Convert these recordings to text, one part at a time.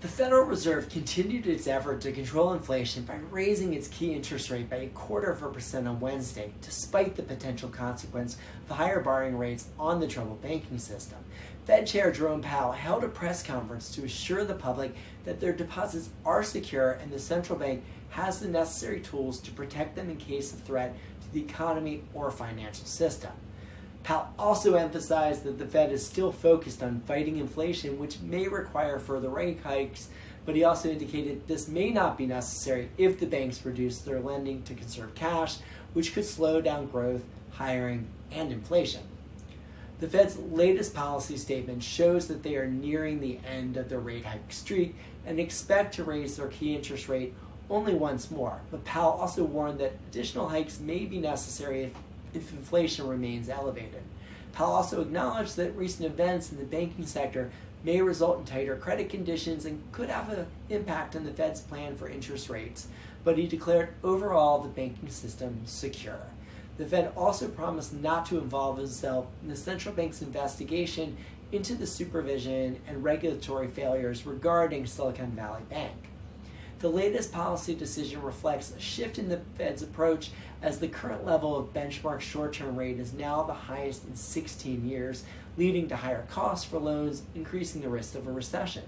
The Federal Reserve continued its effort to control inflation by raising its key interest rate by 0.25% on Wednesday, despite the potential consequence of higher borrowing rates on the troubled banking system. Fed Chair Jerome Powell held a press conference to assure the public that their deposits are secure and the central bank has the necessary tools to protect them in case of threat to the economy or financial system. Powell also emphasized that the Fed is still focused on fighting inflation, which may require further rate hikes, but he also indicated this may not be necessary if the banks reduce their lending to conserve cash, which could slow down growth, hiring, and inflation. The Fed's latest policy statement shows that they are nearing the end of their rate hike streak and expect to raise their key interest rate only once more, but Powell also warned that additional hikes may be necessary if inflation remains elevated. Powell also acknowledged that recent events in the banking sector may result in tighter credit conditions and could have an impact on the Fed's plan for interest rates, but he declared overall the banking system secure. The Fed also promised not to involve itself in the central bank's investigation into the supervision and regulatory failures regarding Silicon Valley Bank. The latest policy decision reflects a shift in the Fed's approach as the current level of benchmark short-term rate is now the highest in 16 years, leading to higher costs for loans, increasing the risk of a recession.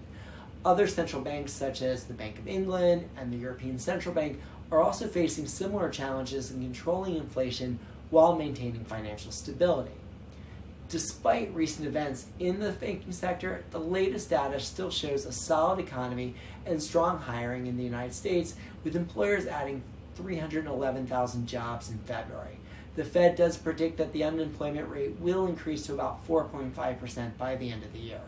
Other central banks such as the Bank of England and the European Central Bank are also facing similar challenges in controlling inflation while maintaining financial stability. Despite recent events in the banking sector, the latest data still shows a solid economy and strong hiring in the United States, with employers adding 311,000 jobs in February. The Fed does predict that the unemployment rate will increase to about 4.5% by the end of the year.